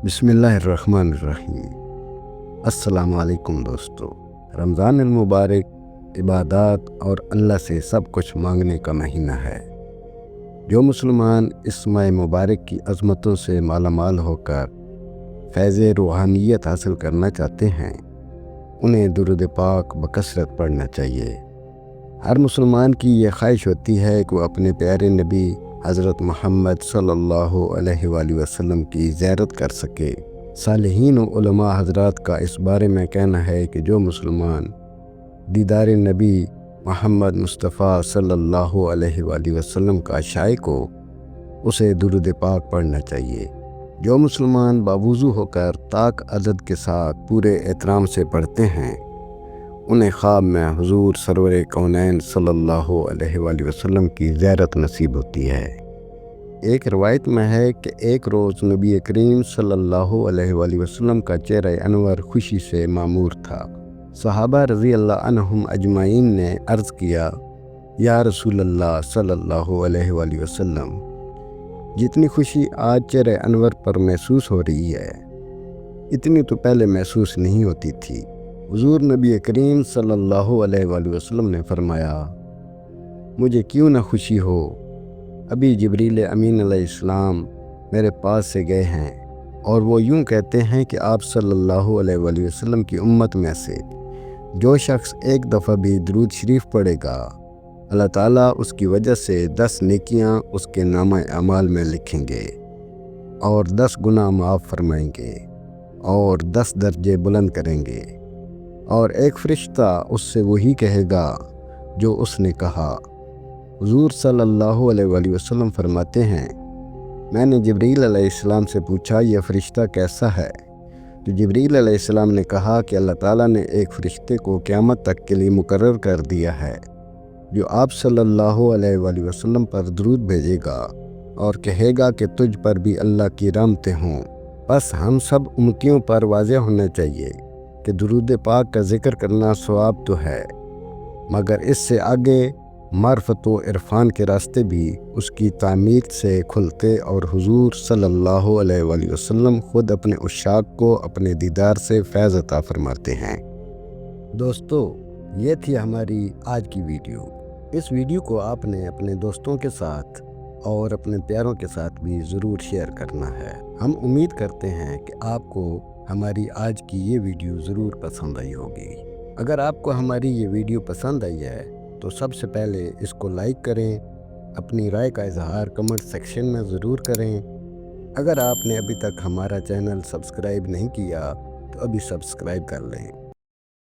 बिस्मिल्लाहिर्रहमानिर्रहीम। अस्सलाम वालेकुम दोस्तों। रमज़ान المبارक इबादत और अल्लाह से सब कुछ मांगने का महीना है। जो मुसलमान इस माह मुबारक की अज़मतों से मालामाल होकर फैज़ रूहानियत हासिल करना चाहते हैं, उन्हें दुरूद पाक बकसरत पढ़ना चाहिए। हर मुसलमान की ये ख्वाहिश होती है कि वो अपने प्यारे नबी हज़रत मोहम्मद सल्लल्लाहु अलैहि वसल्लम की ज़ियारत कर सके। सालिहीन व उलमा हज़रात का इस बारे में कहना है कि जो मुसलमान दीदार नबी मोहम्मद मुस्तफ़ा सल्लल्लाहु अलैहि वसल्लम का शाइक हो, उसे दुरूद पाक पढ़ना चाहिए। जो मुसलमान बावुज़ू होकर ताक अदद के साथ पूरे एहतराम से पढ़ते हैं, उन्हें ख्वाब में हुज़ूर सरवर कौनैन सल्लल्लाहु अलैहि वसल्लम की ज़ियारत नसीब होती है। एक रवायत में है कि एक रोज़ नबी करीम सल्लल्लाहु अलैहि वसल्लम का चेहरा अनवर खुशी से मामूर था। सहाबा रज़ी अल्लाह अन्हुम अजमाइन ने अर्ज़ किया, या रसूल अल्लाह सल्लल्लाहु अलैहि वसल्लम, जितनी खुशी आज चेहरे अनवर पर महसूस हो रही है, इतनी तो पहले महसूस नहीं होती थी। हुज़ूर नबी करीम सल्लल्लाहु अलैहि वसल्लम ने फरमाया, मुझे क्यों ना खुशी हो, अभी जिब्रील अमीन अलैहिस्सलाम मेरे पास से गए हैं और वो यूँ कहते हैं कि आप सल्लल्लाहु अलैहि वसल्लम की उम्मत में से जो शख्स एक दफ़ा भी दुरूद शरीफ पढ़ेगा, अल्लाह ताला उसकी वजह से 10 नेकियां उसके नामा अमाल में लिखेंगे और 10 गुनाह माफ़ फरमाएंगे और 10 दर्जे बुलंद करेंगे। और एक फ़रिश्ता उससे वही कहेगा जो उसने कहा। हुज़ूर सल्लल्लाहु अलैहि वसल्लम फरमाते हैं, मैंने जिब्रील अलैहिस्सलाम से पूछा, यह फ़रिश्ता कैसा है? तो जिब्रील अलैहिस्सलाम ने कहा कि अल्लाह ताला ने एक फ़रिश्ते को क़यामत तक के लिए मुकर्रर कर दिया है, जो आप सल्लल्लाहु अलैहि वसल्लम पर दुरूद भेजेगा और कहेगा कि तुझ पर भी अल्लाह की रहमतें हों। बस हम सब उम्मतियों पर वाज़ेह होना चाहिए कि दुरूद पाक का ज़िक्र करना सवाब तो है, मगर इससे आगे मार्फत व इरफान के रास्ते भी उसकी तामील से खुलते और हुज़ूर सल्लल्लाहु अलैहि वसल्लम ख़ुद अपने उशाक को अपने दीदार से फैज़ अता फरमाते हैं। दोस्तों, ये थी हमारी आज की वीडियो। इस वीडियो को आपने अपने दोस्तों के साथ और अपने प्यारों के साथ भी ज़रूर शेयर करना है। हम उम्मीद करते हैं कि आपको हमारी आज की ये वीडियो ज़रूर पसंद आई होगी। अगर आपको हमारी ये वीडियो पसंद आई है तो सबसे पहले इसको लाइक करें, अपनी राय का इजहार कमेंट सेक्शन में ज़रूर करें। अगर आपने अभी तक हमारा चैनल सब्सक्राइब नहीं किया तो अभी सब्सक्राइब कर लें।